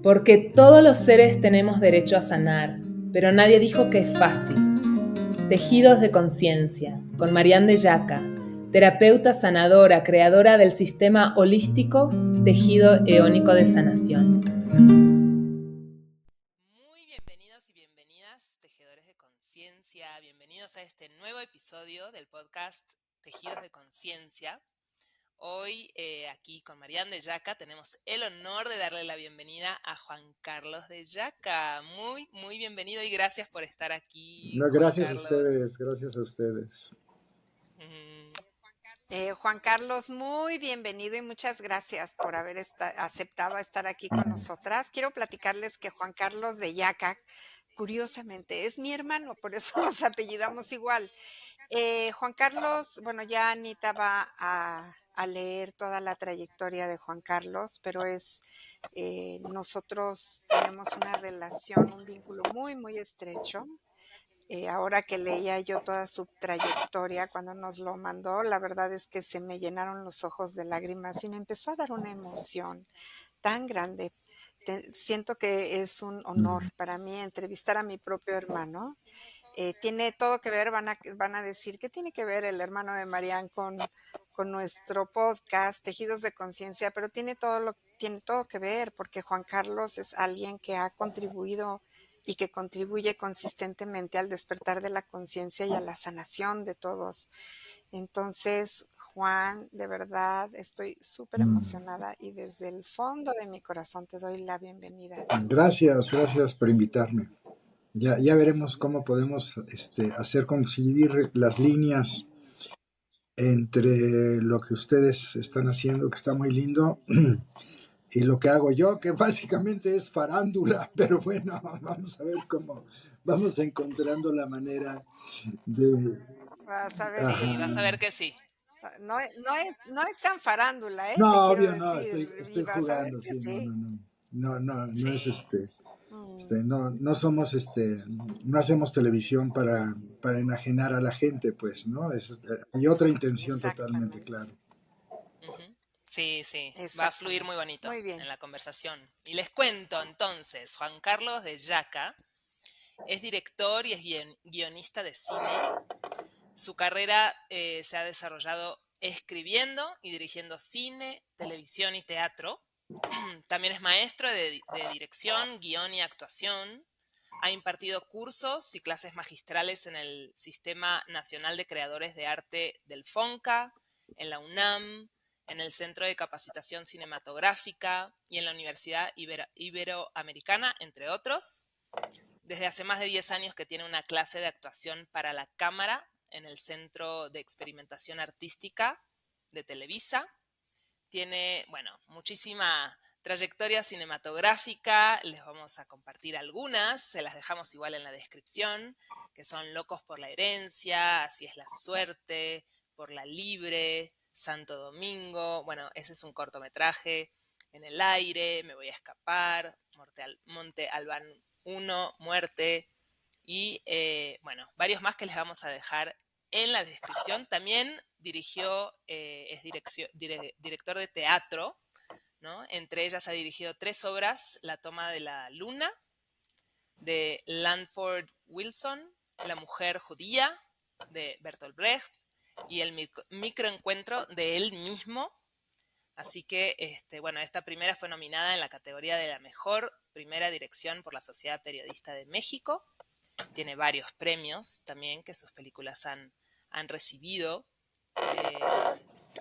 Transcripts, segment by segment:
Porque todos los seres tenemos derecho a sanar, pero nadie dijo que es fácil. Tejidos de conciencia, con Marianne de Yaca, terapeuta sanadora, creadora del sistema holístico Tejido Eónico de Sanación. Muy bienvenidos y bienvenidas, tejedores de conciencia. Bienvenidos a este nuevo episodio del podcast Tejidos de Conciencia. Hoy aquí con Marianne de Yaca tenemos el honor de darle la bienvenida a Juan Carlos de Yaca. Muy bienvenido y gracias por estar aquí, No, Juan gracias Carlos. gracias a ustedes. Juan Carlos, muy bienvenido y muchas gracias por haber aceptado estar aquí con nosotras. Quiero platicarles que Juan Carlos de Yaca, curiosamente, es mi hermano, por eso nos apellidamos igual. Juan Carlos, bueno, ya Anita va a leer toda la trayectoria de Juan Carlos, pero nosotros tenemos una relación, un vínculo muy estrecho. Ahora que leía yo toda su trayectoria cuando nos lo mandó, la verdad es que se me llenaron los ojos de lágrimas y me empezó a dar una emoción tan grande. Siento que es un honor para mí entrevistar a mi propio hermano. Tiene todo que ver, van a decir, ¿qué tiene que ver el hermano de Marianne con nuestro podcast, Tejidos de Conciencia? Pero tiene todo que ver, porque Juan Carlos es alguien que ha contribuido y que contribuye consistentemente al despertar de la conciencia y a la sanación de todos. Entonces, Juan, de verdad, estoy súper emocionada y desde el fondo de mi corazón te doy la bienvenida. Gracias por invitarme. Ya veremos cómo podemos hacer coincidir las líneas entre lo que ustedes están haciendo, que está muy lindo, y lo que hago yo, que básicamente es farándula, pero bueno, vamos a ver cómo vamos encontrando la manera de... Vas a ver Ajá. que Sí, vas a ver que sí. No es tan farándula, te No, quiero obvio, no, decir. Y estoy vas a ver jugando, que sí, sí. no Sí. es no somos no hacemos televisión para enajenar a la gente, pues, ¿no? Hay otra intención totalmente clara. Sí, va a fluir muy bonito Muy bien. en la conversación. Y les cuento entonces, Juan Carlos de Yaca es director y es guionista de cine. Su carrera se ha desarrollado escribiendo y dirigiendo cine, televisión y teatro. También es maestro de dirección, guión y actuación. Ha impartido cursos y clases magistrales en el Sistema Nacional de Creadores de Arte del FONCA, en la UNAM, en el Centro de Capacitación Cinematográfica y en la Universidad Iberoamericana, entre otros. Desde hace más de 10 años que tiene una clase de actuación para la cámara en el Centro de Experimentación Artística de Televisa. Tiene, muchísima trayectoria cinematográfica, les vamos a compartir algunas, se las dejamos igual en la descripción, que son Locos por la herencia, Así es la suerte, Por la libre, Santo Domingo, ese es un cortometraje, En el aire, Me voy a escapar, Monte Albán 1, Muerte, y varios más que les vamos a dejar en la descripción. También dirigió, es director de teatro, ¿no? Entre ellas ha dirigido 3 obras: La toma de la luna, de Langford Wilson, La mujer judía, de Bertolt Brecht, y El microencuentro, de él mismo. Así que, esta primera fue nominada en la categoría de la mejor primera dirección por la Sociedad Periodista de México. Tiene varios premios también que sus películas han recibido.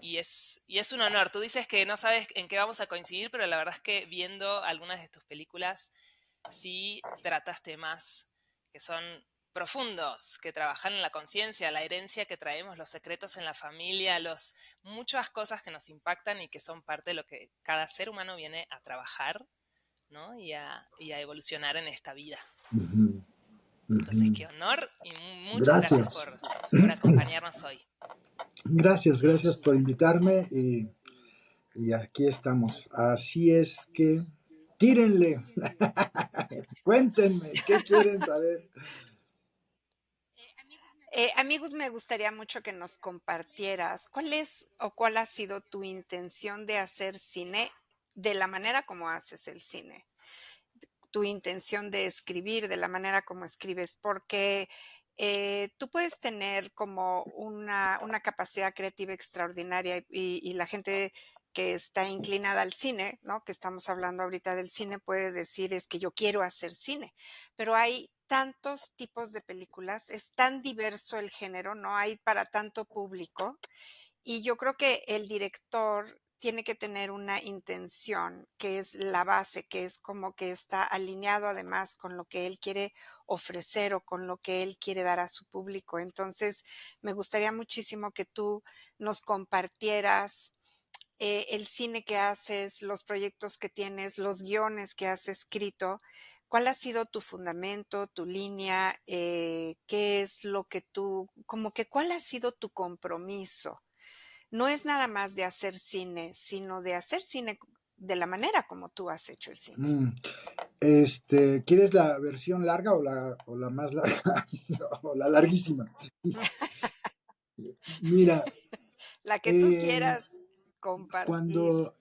Y es un honor. Tú dices que no sabes en qué vamos a coincidir, pero la verdad es que viendo algunas de tus películas sí tratas temas que son profundos, que trabajan en la conciencia, la herencia que traemos, los secretos en la familia, muchas cosas que nos impactan y que son parte de lo que cada ser humano viene a trabajar, ¿no? y a evolucionar en esta vida. Entonces, qué honor y muchas gracias por acompañarnos hoy. Gracias por invitarme y aquí estamos. Así es que tírenle. Cuéntenme, ¿qué quieren saber? Amigos, me gustaría mucho que nos compartieras cuál ha sido tu intención de hacer cine de la manera como haces el cine. tu intención de escribir, de la manera como escribes, porque tú puedes tener como una capacidad creativa extraordinaria y la gente que está inclinada al cine, ¿no? Que estamos hablando ahorita del cine, puede decir es que yo quiero hacer cine, pero hay tantos tipos de películas, es tan diverso el género, no hay para tanto público y yo creo que el director tiene que tener una intención, que es la base, que es como que está alineado además con lo que él quiere ofrecer o con lo que él quiere dar a su público. Entonces, me gustaría muchísimo que tú nos compartieras el cine que haces, los proyectos que tienes, los guiones que has escrito. ¿Cuál ha sido tu fundamento, tu línea? ¿Qué es lo que tú, como que cuál ha sido tu compromiso? No es nada más de hacer cine, sino de hacer cine de la manera como tú has hecho el cine. Mm, ¿Quieres la versión larga o la más larga? o la larguísima. Mira, La que tú eh, quieras compartir. cuando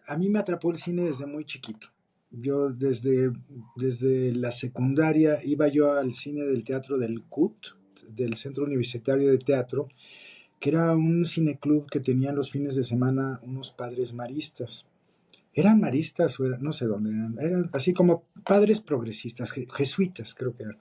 a mí me atrapó el cine desde muy chiquito. Yo desde la secundaria iba yo al cine del teatro del CUT, del Centro Universitario de Teatro, que era un cineclub que tenían los fines de semana unos padres maristas. Eran maristas no sé dónde eran así como padres progresistas, jesuitas creo que eran.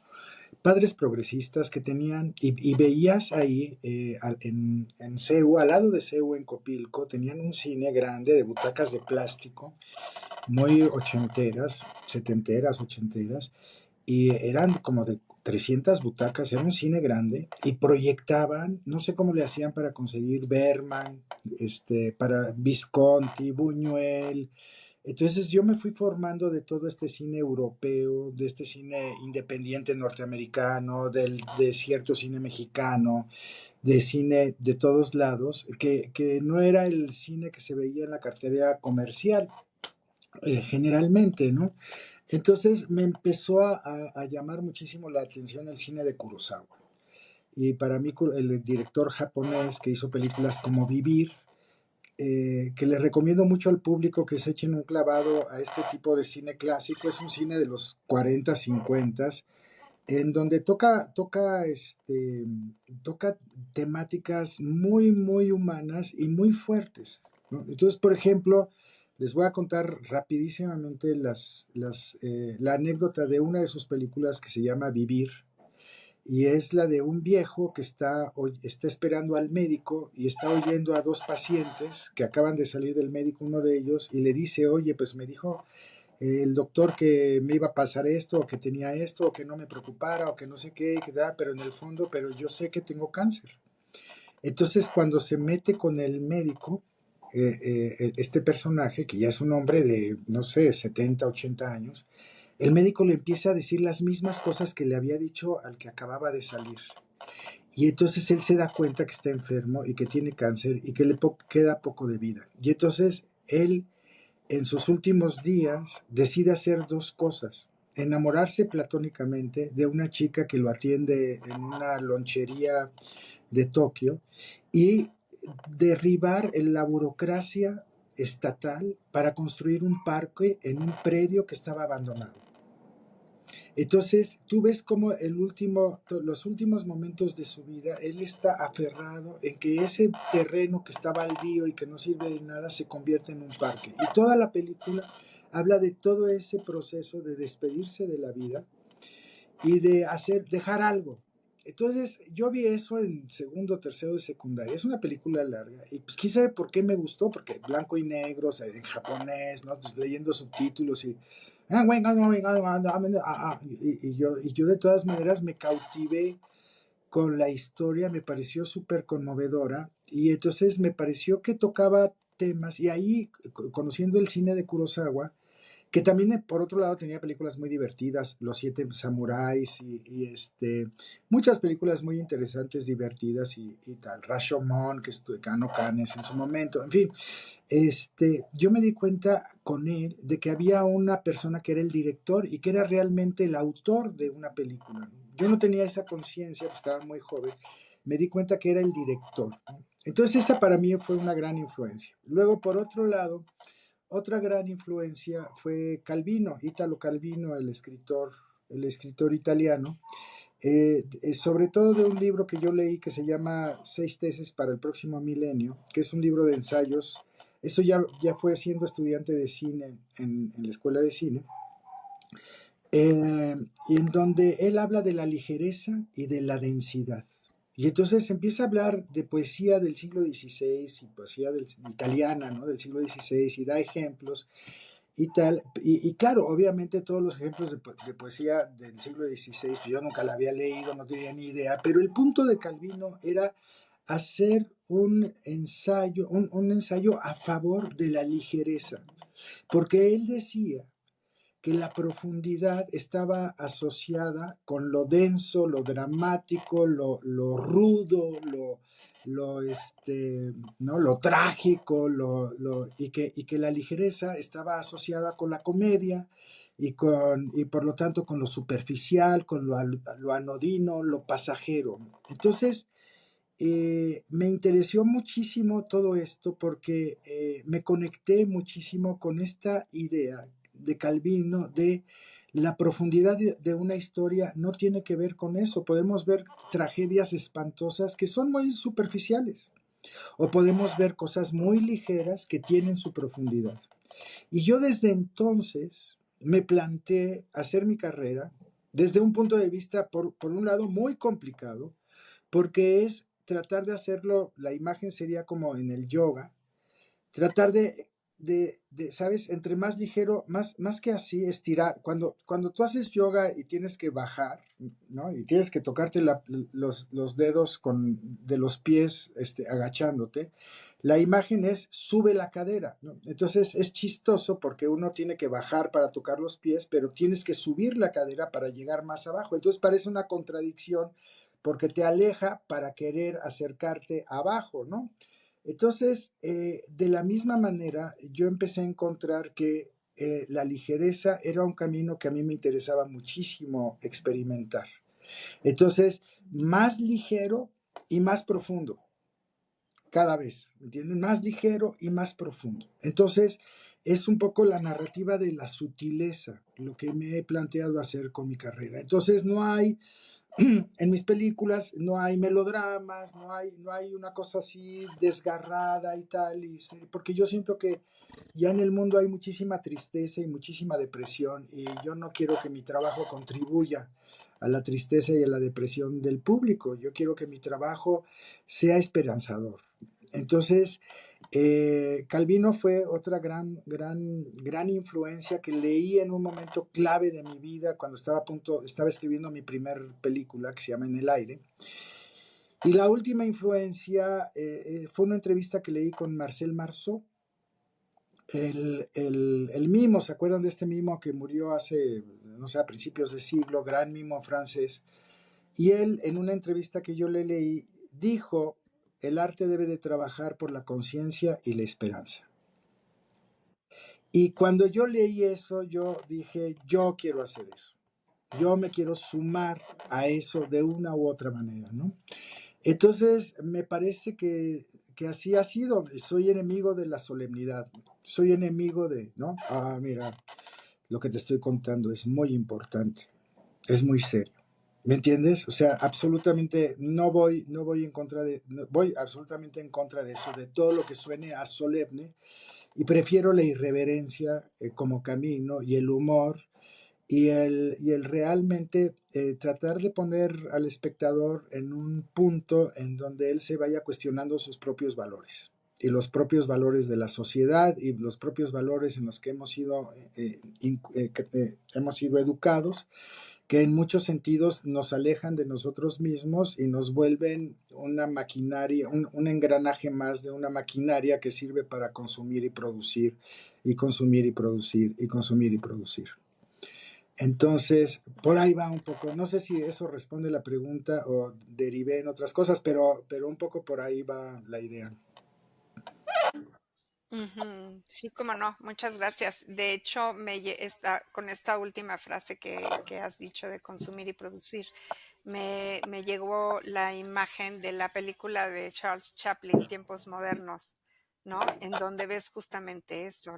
Padres progresistas que tenían, y veías ahí en CEU, al lado de CEU en Copilco, tenían un cine grande de butacas de plástico, muy ochenteras, setenteras, ochenteras, y eran como de 300 butacas, era un cine grande, y proyectaban, no sé cómo le hacían para conseguir Berman, para Visconti, Buñuel. Entonces yo me fui formando de todo este cine europeo, de este cine independiente norteamericano, de cierto cine mexicano, de cine de todos lados, que no era el cine que se veía en la cartelera comercial, generalmente, ¿no? Entonces me empezó a llamar muchísimo la atención el cine de Kurosawa. Y para mí el director japonés que hizo películas como Vivir, que les recomiendo mucho al público que se echen un clavado a este tipo de cine clásico. Es un cine de los 40, 50, en donde toca temáticas muy, muy humanas y muy fuertes, ¿no? Entonces, por ejemplo, les voy a contar rapidísimamente la anécdota de una de sus películas que se llama Vivir, y es la de un viejo que está esperando al médico y está oyendo a dos pacientes que acaban de salir del médico, uno de ellos, y le dice, oye, pues me dijo el doctor que me iba a pasar esto, o que tenía esto, o que no me preocupara, o que no sé qué, pero en el fondo, pero yo sé que tengo cáncer. Entonces, cuando se mete con el médico, este personaje, que ya es un hombre de, no sé, 70, 80 años, el médico le empieza a decir las mismas cosas que le había dicho al que acababa de salir. Y entonces él se da cuenta que está enfermo y que tiene cáncer y que le queda poco de vida. Y entonces él, en sus últimos días, decide hacer dos cosas. Enamorarse platónicamente de una chica que lo atiende en una lonchería de Tokio y derribar la burocracia estatal para construir un parque en un predio que estaba abandonado. Entonces, tú ves como los últimos momentos de su vida, él está aferrado en que ese terreno que está baldío y que no sirve de nada se convierte en un parque. Y toda la película habla de todo ese proceso de despedirse de la vida y de dejar algo. Entonces, yo vi eso en segundo, tercero de secundaria. Es una película larga. Y pues quise saber por qué me gustó, porque blanco y negro, o sea, en japonés, ¿no? Pues leyendo subtítulos y yo de todas maneras me cautivé con la historia, me pareció súper conmovedora. Y entonces me pareció que tocaba temas. Y ahí, conociendo el cine de Kurosawa, que también por otro lado tenía películas muy divertidas, Los Siete Samuráis muchas películas muy interesantes, divertidas y tal. Rashomon, que ganó Cannes en su momento, en fin. Yo me di cuenta con él de que había una persona que era el director y que era realmente el autor de una película. Yo no tenía esa conciencia, pues estaba muy joven. Me di cuenta que era el director, ¿no? Entonces esa para mí fue una gran influencia. Luego, por otro lado, otra gran influencia fue Calvino, Italo Calvino, el escritor italiano, sobre todo de un libro que yo leí que se llama Seis tesis para el próximo milenio, que es un libro de ensayos. Eso ya fue siendo estudiante de cine en la escuela de cine, y en donde él habla de la ligereza y de la densidad. Y entonces empieza a hablar de poesía del siglo XVI y poesía italiana, ¿no? Del siglo XVI, y da ejemplos y tal. Y claro, obviamente todos los ejemplos de poesía del siglo XVI, yo nunca la había leído, no tenía ni idea, pero el punto de Calvino era hacer un ensayo a favor de la ligereza, porque él decía que la profundidad estaba asociada con lo denso, lo dramático, lo rudo, ¿no? Lo trágico, y que la ligereza estaba asociada con la comedia y por lo tanto con lo superficial, con lo anodino, lo pasajero. Entonces, me interesó muchísimo todo esto porque me conecté muchísimo con esta idea de Calvino de la profundidad de una historia no tiene que ver con eso. Podemos ver tragedias espantosas que son muy superficiales o podemos ver cosas muy ligeras que tienen su profundidad. Y yo desde entonces me planteé hacer mi carrera desde un punto de vista, por un lado, muy complicado, porque es tratar de hacerlo, la imagen sería como en el yoga, tratar ¿sabes? Entre más ligero, más que así, estirar. Cuando tú haces yoga y tienes que bajar, ¿no? Y tienes que tocarte los dedos de los pies agachándote, la imagen es sube la cadera, ¿no? Entonces es chistoso porque uno tiene que bajar para tocar los pies, pero tienes que subir la cadera para llegar más abajo. Entonces parece una contradicción porque te aleja para querer acercarte abajo, ¿no? Entonces, de la misma manera, yo empecé a encontrar que la ligereza era un camino que a mí me interesaba muchísimo experimentar. Entonces, más ligero y más profundo, cada vez, ¿me entienden? Más ligero y más profundo. Entonces, es un poco la narrativa de la sutileza, lo que me he planteado hacer con mi carrera. Entonces, no hay en mis películas no hay melodramas, no hay una cosa así desgarrada y tal, porque yo siento que ya en el mundo hay muchísima tristeza y muchísima depresión y yo no quiero que mi trabajo contribuya a la tristeza y a la depresión del público. Yo quiero que mi trabajo sea esperanzador. Entonces, Calvino fue otra gran influencia que leí en un momento clave de mi vida cuando estaba escribiendo mi primer película que se llama En el aire. Y la última influencia fue una entrevista que leí con Marcel Marceau, el mimo. ¿Se acuerdan de este mimo que murió hace, no sé, a principios de siglo, gran mimo francés? Y él, en una entrevista que yo le leí, dijo: el arte debe de trabajar por la conciencia y la esperanza. Y cuando yo leí eso, yo dije, yo quiero hacer eso. Yo me quiero sumar a eso de una u otra manera, ¿no? Entonces, me parece que así ha sido. Soy enemigo de la solemnidad. Soy enemigo de, ¿no? Mira, lo que te estoy contando es muy importante. Es muy serio. ¿Me entiendes? O sea, absolutamente no voy en contra voy absolutamente en contra de eso, de todo lo que suene a solemne, y prefiero la irreverencia como camino y el humor y el realmente tratar de poner al espectador en un punto en donde él se vaya cuestionando sus propios valores y los propios valores de la sociedad y los propios valores en los que hemos sido educados, que en muchos sentidos nos alejan de nosotros mismos y nos vuelven una maquinaria, un engranaje más de una maquinaria que sirve para consumir y producir, y consumir y producir, y consumir y producir. Entonces, por ahí va un poco. No sé si eso responde la pregunta o derivé en otras cosas, pero un poco por ahí va la idea. Ujú. Sí, cómo no, muchas gracias. De hecho, con esta última frase que has dicho de consumir y producir, me llegó la imagen de la película de Charles Chaplin, Tiempos Modernos, ¿no? En donde ves justamente eso,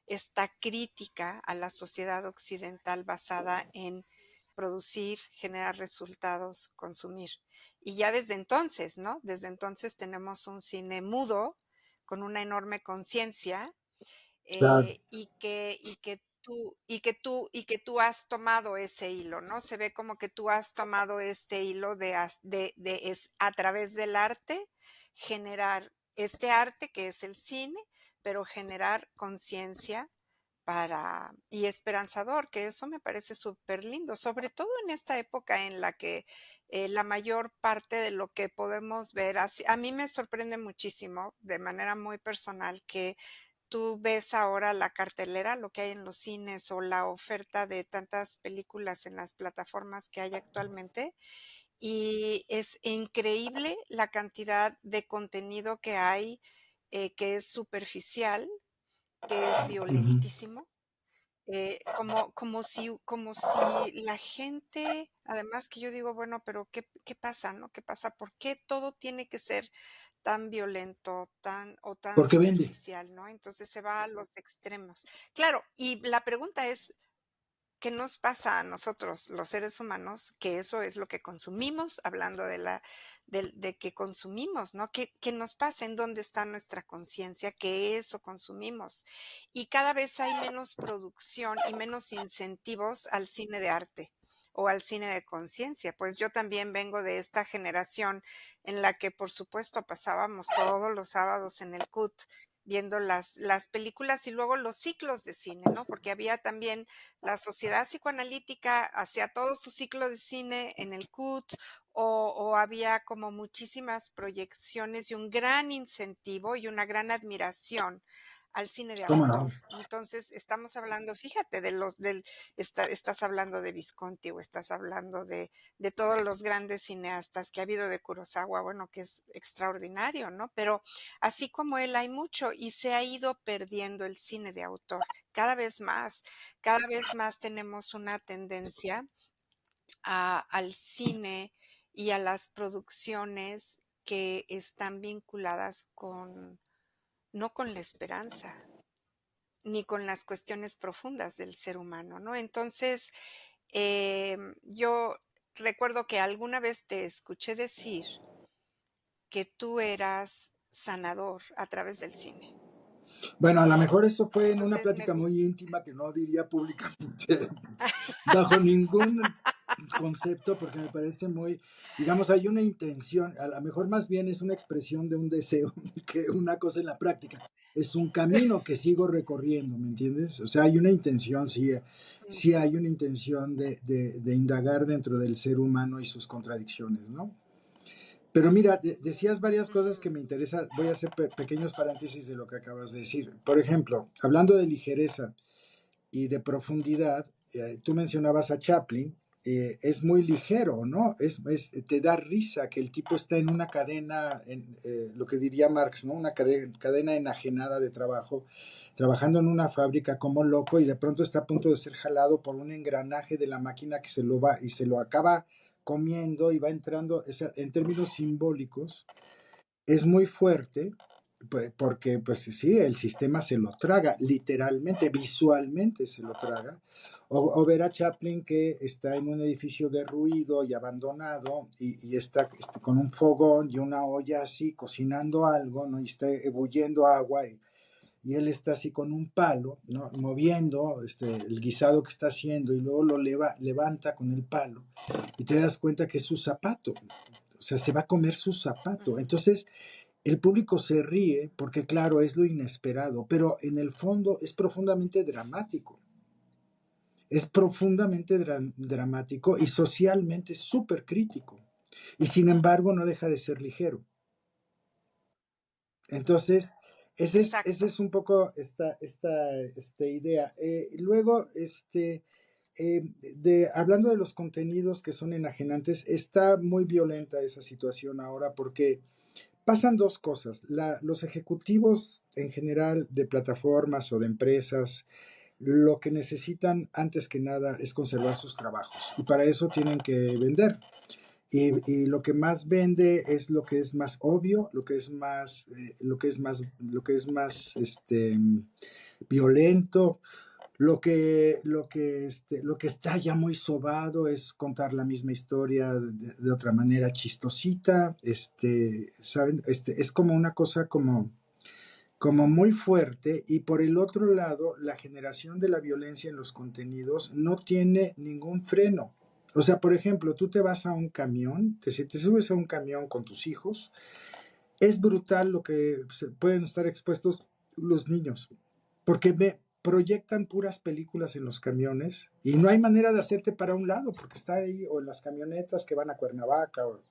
esta crítica a la sociedad occidental basada en producir, generar resultados, consumir. Y ya desde entonces, ¿no? Desde entonces tenemos un cine mudo con una enorme conciencia, Claro. y que tú has tomado ese hilo, ¿no? Se ve como que tú has tomado este hilo es a través del arte generar este arte que es el cine, pero generar conciencia y esperanzador, que eso me parece súper lindo, sobre todo en esta época en la que la mayor parte de lo que podemos ver, a mí me sorprende muchísimo de manera muy personal que tú ves ahora la cartelera, lo que hay en los cines o la oferta de tantas películas en las plataformas que hay actualmente, y es increíble la cantidad de contenido que hay, que es superficial, que es Ujú. violentísimo, como si la gente, además que yo digo, bueno, pero ¿qué pasa, no? ¿Qué pasa? ¿Por qué todo tiene que ser tan violento, tan Porque vende. superficial, no? Entonces se va a los extremos. Claro, y la pregunta es, ¿qué nos pasa a nosotros, los seres humanos? Que eso es lo que consumimos, hablando de que consumimos, ¿no? ¿Qué nos pasa? ¿En dónde está nuestra conciencia? Que eso consumimos. Y cada vez hay menos producción y menos incentivos al cine de arte o al cine de conciencia. Pues yo también vengo de esta generación en la que, por supuesto, pasábamos todos los sábados en el CUT viendo las películas y luego los ciclos de cine, ¿no? Porque había también la Sociedad Psicoanalítica hacía todo su ciclo de cine en el CUT, o había como muchísimas proyecciones y un gran incentivo y una gran admiración al cine de ¿Cómo autor. no? Entonces, estamos hablando, fíjate, estás hablando de Visconti o estás hablando de todos los grandes cineastas que ha habido de Kurosawa, bueno, que es extraordinario, ¿no? Pero así como él hay mucho y se ha ido perdiendo el cine de autor cada vez más. Cada vez más tenemos una tendencia al cine y a las producciones que están vinculadas no con la esperanza, ni con las cuestiones profundas del ser humano, ¿no? Entonces, yo recuerdo que alguna vez te escuché decir que tú eras sanador a través del cine. Bueno, a lo mejor esto fue en una Entonces, me plática gusta. muy íntima que no diría públicamente bajo ningún concepto, porque me parece muy, digamos, hay una intención, a lo mejor más bien es una expresión de un deseo que una cosa en la práctica. Es un camino que sigo recorriendo, ¿me entiendes? O sea, hay una intención, sí, sí hay una intención de indagar dentro del ser humano y sus contradicciones, ¿no? Pero mira, decías varias cosas que me interesan. Voy a hacer pequeños paréntesis de lo que acabas de decir. Por ejemplo, hablando de ligereza y de profundidad, tú mencionabas a Chaplin, es muy ligero, ¿no? Te da risa que el tipo está en una cadena, lo que diría Marx, ¿no? Una cadena enajenada de trabajo, trabajando en una fábrica como loco y de pronto está a punto de ser jalado por un engranaje de la máquina que se lo va y se lo acaba comiendo y va entrando, o sea, en términos simbólicos, es muy fuerte porque, pues sí, el sistema se lo traga, literalmente, visualmente se lo traga. O ver a Chaplin que está en un edificio derruido y abandonado y está con un fogón y una olla así cocinando algo, ¿no? Y está ebulliendo agua y él está así con un palo, ¿no? Moviendo el guisado que está haciendo y luego lo levanta con el palo y te das cuenta que es su zapato, o sea, se va a comer su zapato. Ujú. Entonces, el público se ríe porque, claro, es lo inesperado, pero en el fondo es profundamente dramático. Es profundamente dramático y socialmente súper crítico. Y sin embargo, no deja de ser ligero. Entonces, ese Exacto. es un poco esta idea. Luego, hablando de los contenidos que son enajenantes, está muy violenta esa situación ahora porque pasan dos cosas. Los ejecutivos en general de plataformas o de empresas, lo que necesitan antes que nada es conservar sus trabajos y para eso tienen que vender. y lo que más vende es lo que es más obvio, lo que es más violento, lo que está ya muy sobado es contar la misma historia de otra manera chistosita, ¿saben? Es como una cosa como muy fuerte, y por el otro lado, la generación de la violencia en los contenidos no tiene ningún freno. O sea, por ejemplo, tú te vas a un camión, te subes a un camión con tus hijos, es brutal lo que pueden estar expuestos los niños, porque proyectan puras películas en los camiones y no hay manera de hacerte para un lado, porque está ahí, o en las camionetas que van a Cuernavaca, o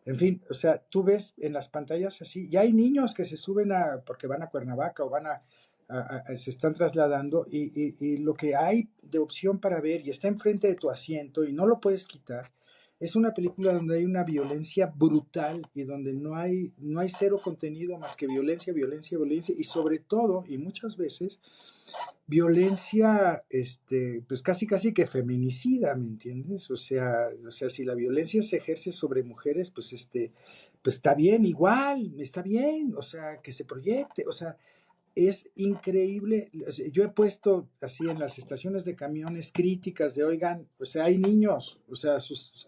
en fin, o sea, tú ves en las pantallas así, y hay niños que se suben porque van a Cuernavaca o se están trasladando, y lo que hay de opción para ver y está enfrente de tu asiento y no lo puedes quitar, es una película donde hay una violencia brutal y donde no hay cero contenido más que violencia, violencia, violencia, y sobre todo, y muchas veces, violencia, pues casi casi que feminicida, ¿me entiendes? O sea, si la violencia se ejerce sobre mujeres, pues está bien, igual, está bien, o sea, que se proyecte, o sea, es increíble. O sea, yo he puesto así en las estaciones de camiones críticas de, oigan, o sea, hay niños, o sea,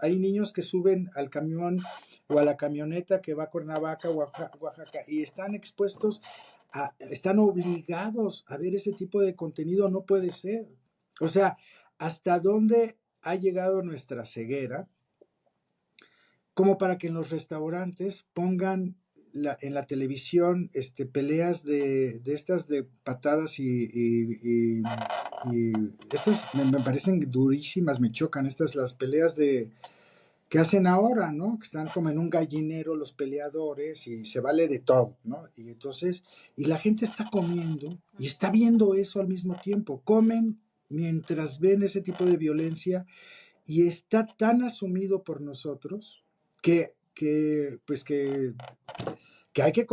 hay niños que suben al camión o a la camioneta que va a Cuernavaca, Oaxaca, y están expuestos están obligados a ver ese tipo de contenido, no puede ser. O sea, ¿hasta dónde ha llegado nuestra ceguera como para que en los restaurantes pongan en la televisión peleas de estas de patadas y estas me parecen durísimas, me chocan estas las peleas que hacen ahora, ¿no? Que están como en un gallinero los peleadores y se vale de todo, ¿no? Y entonces, y la gente está comiendo y está viendo eso al mismo tiempo. Comen mientras ven ese tipo de violencia, y está tan asumido por nosotros pues que hay que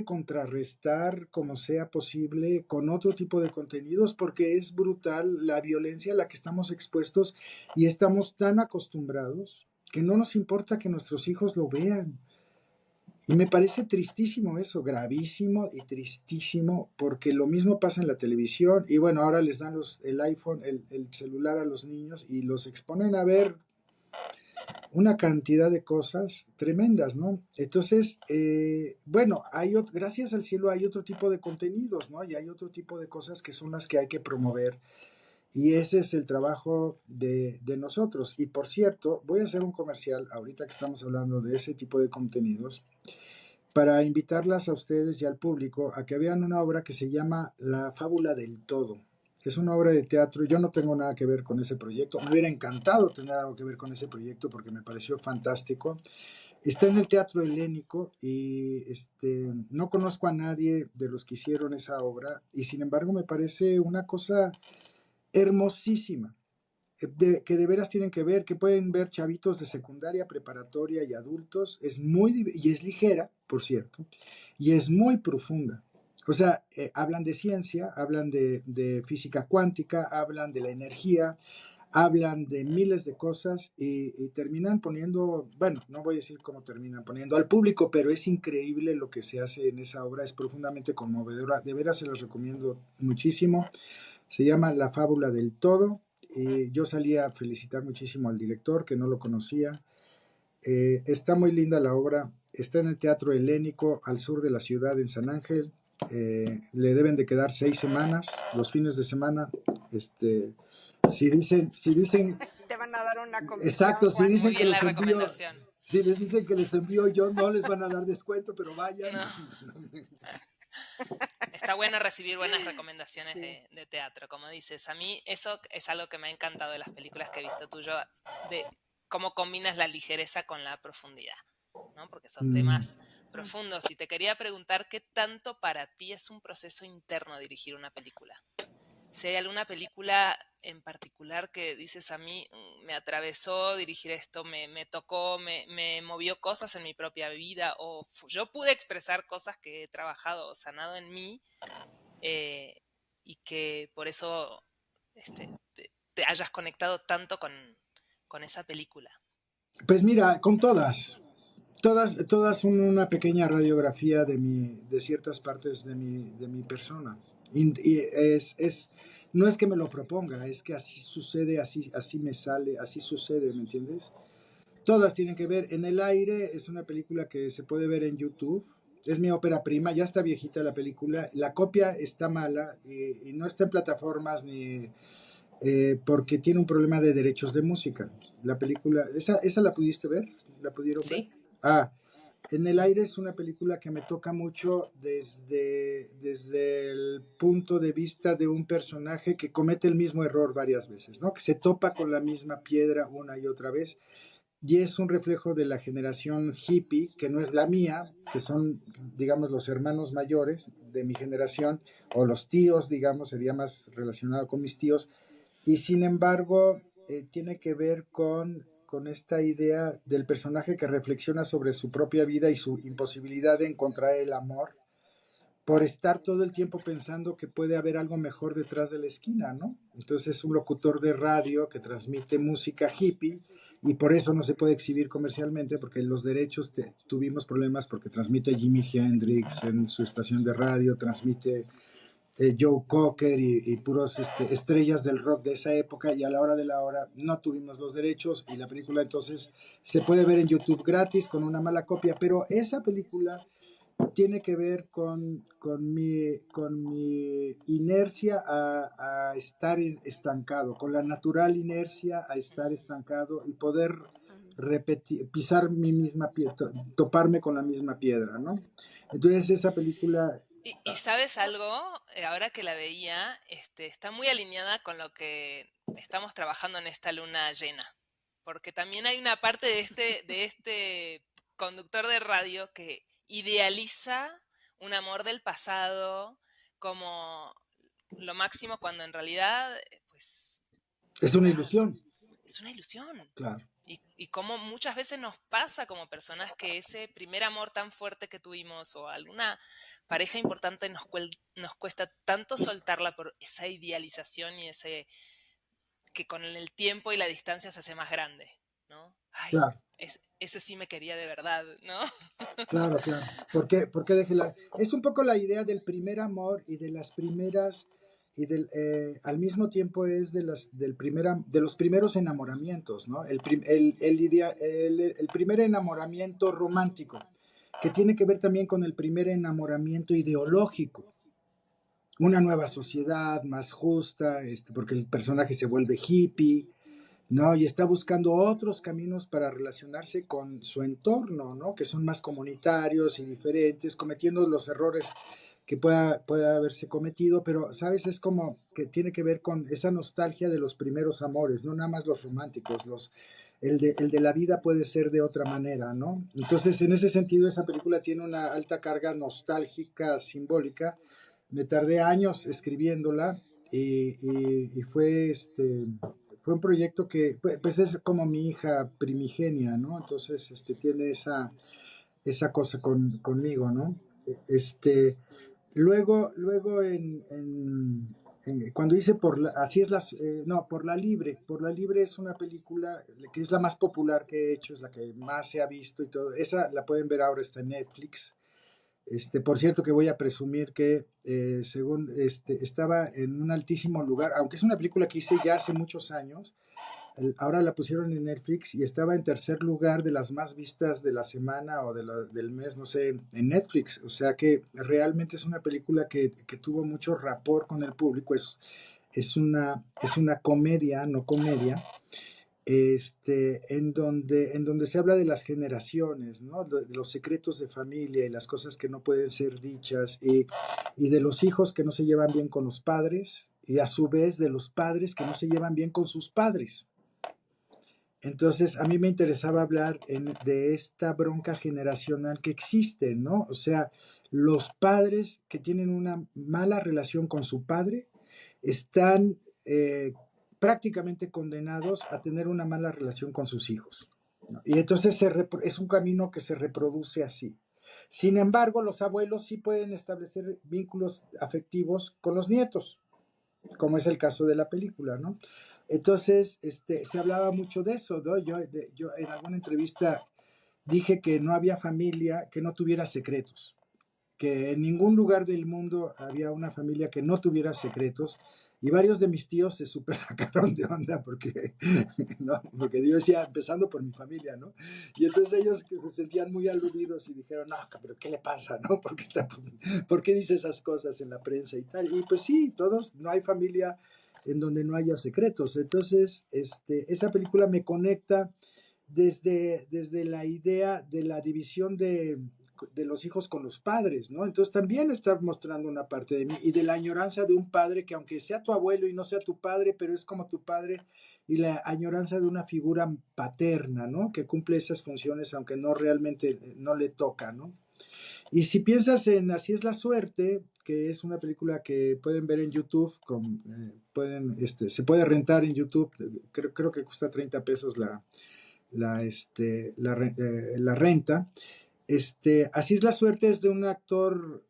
contrarrestar, como sea posible con otro tipo de contenidos, porque es brutal la violencia a la que estamos expuestos y estamos tan acostumbrados que no nos importa que nuestros hijos lo vean. Y me parece tristísimo eso, gravísimo y tristísimo, porque lo mismo pasa en la televisión, y bueno, ahora les dan el iPhone, el celular a los niños y los exponen a ver una cantidad de cosas tremendas, ¿no? Entonces, bueno, gracias al cielo hay otro tipo de contenidos, ¿no? Y hay otro tipo de cosas que son las que hay que promover. Y ese es el trabajo de nosotros. Y por cierto, voy a hacer un comercial, ahorita que estamos hablando de ese tipo de contenidos, para invitarlas a ustedes y al público a que vean una obra que se llama La Fábula del Todo. Es una obra de teatro. Yo no tengo nada que ver con ese proyecto. Me hubiera encantado tener algo que ver con ese proyecto porque me pareció fantástico. Está en el Teatro Helénico y no conozco a nadie de los que hicieron esa obra, y sin embargo me parece una cosa hermosísima, que de veras tienen que ver, que pueden ver chavitos de secundaria, preparatoria y adultos. Y es ligera, por cierto, y es muy profunda. O sea, hablan de ciencia, hablan de física cuántica, hablan de la energía, hablan de miles de cosas, y terminan poniendo, bueno, no voy a decir cómo terminan poniendo al público, pero es increíble lo que se hace en esa obra, es profundamente conmovedora, de veras se los recomiendo muchísimo. Se llama La Fábula del Todo. Yo salí a felicitar muchísimo al director, que no lo conocía. Está muy linda la obra. Está en el Teatro Helénico, al sur de la ciudad, en San Ángel. Le deben de quedar 6 semanas, los fines de semana. Si dicen, Te van a dar una comisión, exacto, si Juan. Muy dicen que bien la les envío, recomendación. si les dicen que les envío yo, no les van a dar descuento, pero vayan. No. Está bueno recibir buenas recomendaciones de teatro, como dices. A mí eso es algo que me ha encantado de las películas que he visto tuyo, de cómo combinas la ligereza con la profundidad, ¿no? Porque son Mm, temas profundos. Y te quería preguntar qué tanto para ti es un proceso interno dirigir una película. Si hay alguna película en particular que dices a mí, me atravesó dirigir esto, me tocó, me movió cosas en mi propia vida, o yo pude expresar cosas que he trabajado o sanado en mí, eh, y que por eso te hayas conectado tanto con esa película. Pues mira, con todas son una pequeña radiografía de ciertas partes de mi persona. Y no es que me lo proponga, es que así sucede, así me sale, así sucede, ¿me entiendes? Todas tienen que ver. En el aire es una película que se puede ver en YouTube. Es mi ópera prima, ya está viejita la película. La copia está mala y no está en plataformas ni porque tiene un problema de derechos de música. La película, ¿esa la pudiste ver? ¿La pudieron ver? Sí. Ah, En el aire es una película que me toca mucho desde el punto de vista de un personaje que comete el mismo error varias veces, ¿no? Que se topa con la misma piedra una y otra vez y es un reflejo de la generación hippie, que no es la mía, que son, digamos, los hermanos mayores de mi generación, o los tíos, digamos, sería más relacionado con mis tíos, y sin embargo tiene que ver con esta idea del personaje que reflexiona sobre su propia vida y su imposibilidad de encontrar el amor por estar todo el tiempo pensando que puede haber algo mejor detrás de la esquina, ¿no? Entonces es un locutor de radio que transmite música hippie y por eso no se puede exhibir comercialmente porque los derechos tuvimos problemas porque transmite Jimi Hendrix en su estación de radio, transmite Joe Cocker y puros estrellas del rock de esa época y a la hora de la hora no tuvimos los derechos y la película entonces se puede ver en YouTube gratis con una mala copia, pero esa película tiene que ver con mi inercia a estar estancado, con la natural inercia a estar estancado y poder pisar mi misma piedra, toparme con la misma piedra, ¿no? Entonces esa película, Y sabes algo, ahora que la veía, está muy alineada con lo que estamos trabajando en esta luna llena. Porque también hay una parte de este conductor de radio que idealiza un amor del pasado como lo máximo cuando en realidad, pues, es una está, ilusión, es una ilusión. claro, Y como muchas veces nos pasa como personas que ese primer amor tan fuerte que tuvimos o alguna pareja importante nos cuesta tanto soltarla por esa idealización y ese que con el tiempo y la distancia se hace más grande, ¿no? Ay, claro, ese sí me quería de verdad, ¿no? claro, claro. ¿Por qué Es un poco la idea del primer amor y de las primeras al mismo tiempo es de los primeros enamoramientos, ¿no? El primer enamoramiento romántico, que tiene que ver también con el primer enamoramiento ideológico, una nueva sociedad más justa, porque el personaje se vuelve hippie, ¿no? Y está buscando otros caminos para relacionarse con su entorno, ¿no? Que son más comunitarios y diferentes, cometiendo los errores que pueda haberse cometido, pero, ¿sabes? Es como que tiene que ver con esa nostalgia de los primeros amores, no nada más los románticos, el de la vida puede ser de otra manera, ¿no? Entonces, en ese sentido, esa película tiene una alta carga nostálgica, simbólica. Me tardé años escribiéndola y fue un proyecto que, pues es como mi hija primigenia, ¿no? Entonces, tiene esa cosa conmigo, ¿no? Este, luego cuando hice así es no, por la libre es una película que es la más popular que he hecho, es la que más se ha visto y todo. Esa la pueden ver ahora, está en Netflix. Por cierto que voy a presumir que según estaba en un altísimo lugar, aunque es una película que hice ya hace muchos años, ahora la pusieron en Netflix y estaba en tercer lugar de las más vistas de la semana o del mes, no sé, en Netflix. O sea que realmente es una película que tuvo mucho rapport con el público. Es una comedia, no comedia, en donde se habla de las generaciones, ¿no? De los secretos de familia y las cosas que no pueden ser dichas y de los hijos que no se llevan bien con los padres y a su vez de los padres que no se llevan bien con sus padres. Entonces, a mí me interesaba hablar de esta bronca generacional que existe, ¿no? O sea, los padres que tienen una mala relación con su padre están prácticamente condenados a tener una mala relación con sus hijos, ¿no? Y entonces es un camino que se reproduce así. Sin embargo, los abuelos sí pueden establecer vínculos afectivos con los nietos. como es el caso de la película, ¿no? Entonces, se hablaba mucho de eso, ¿no? Yo en alguna entrevista dije que no había familia que no tuviera secretos, que en ningún lugar del mundo había una familia que no tuviera secretos. Y varios de mis tíos se super sacaron de onda porque, ¿no? Porque yo decía, empezando por mi familia, ¿no? Y entonces ellos que se sentían muy aludidos y dijeron, no, pero ¿qué le pasa, no? ¿Por qué dice esas cosas en la prensa y tal? Y pues sí, todos, no hay familia en donde no haya secretos. Entonces, esa película me conecta desde la idea de la división de los hijos con los padres, ¿no? Entonces también está mostrando una parte de mí y de la añoranza de un padre que aunque sea tu abuelo y no sea tu padre, pero es como tu padre, y la añoranza de una figura paterna, ¿no? Que cumple esas funciones aunque no realmente no le toca, ¿no? Y si piensas en Así es la suerte, que es una película que pueden ver en YouTube, se puede rentar en YouTube, creo que cuesta 30 pesos la renta. Así es la suerte es de un actor,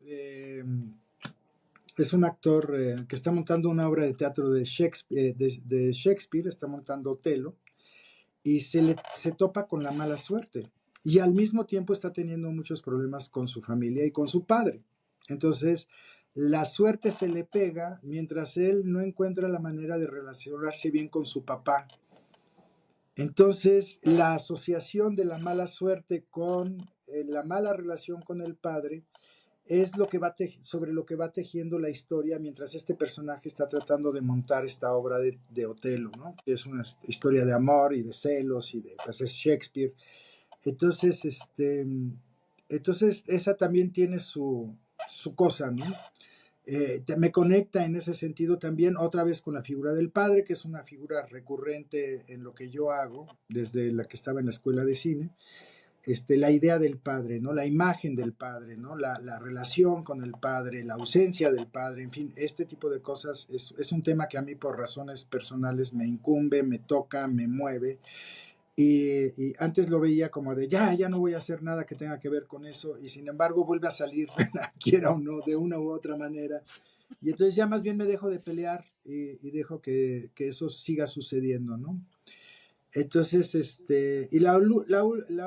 es un actor que está montando una obra de teatro de Shakespeare, está montando Otelo, y se topa con la mala suerte. Y al mismo tiempo está teniendo muchos problemas con su familia y con su padre. Entonces, la suerte se le pega mientras él no encuentra la manera de relacionarse bien con su papá. Entonces, la asociación de la mala suerte con la mala relación con el padre es lo que sobre lo que va tejiendo la historia mientras este personaje está tratando de montar esta obra de Otelo, ¿no? Que es una historia de amor y de celos y de, pues es Shakespeare. Entonces, entonces esa también tiene su cosa, ¿no? Me conecta en ese sentido también otra vez con la figura del padre, que es una figura recurrente en lo que yo hago desde la que estaba en la escuela de cine. La idea del padre, ¿no? La imagen del padre, ¿no? La relación con el padre, la ausencia del padre, en fin, este tipo de cosas es un tema que a mí por razones personales me incumbe, me toca, me mueve. Y antes lo veía como de ya no voy a hacer nada que tenga que ver con eso, y sin embargo vuelve a salir, quiera o no, de una u otra manera. Y entonces ya más bien me dejo de pelear y dejo que eso siga sucediendo, ¿no? Entonces, y la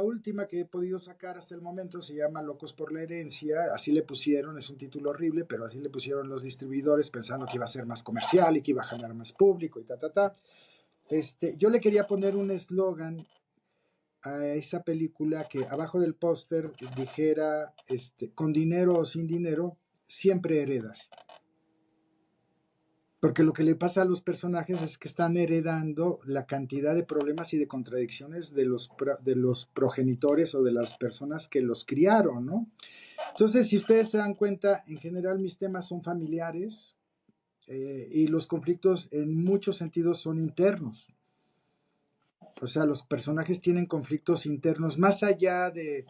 última que he podido sacar hasta el momento se llama Locos por la herencia, así le pusieron, es un título horrible, pero así le pusieron los distribuidores pensando que iba a ser más comercial y que iba a jalar más público y ta. Yo le quería poner un eslogan a esa película que abajo del póster dijera, con dinero o sin dinero, siempre heredas. Porque lo que le pasa a los personajes es que están heredando la cantidad de problemas y de contradicciones de los progenitores o de las personas que los criaron, ¿no? Entonces, si ustedes se dan cuenta, en general mis temas son familiares y los conflictos en muchos sentidos son internos. O sea, los personajes tienen conflictos internos más allá de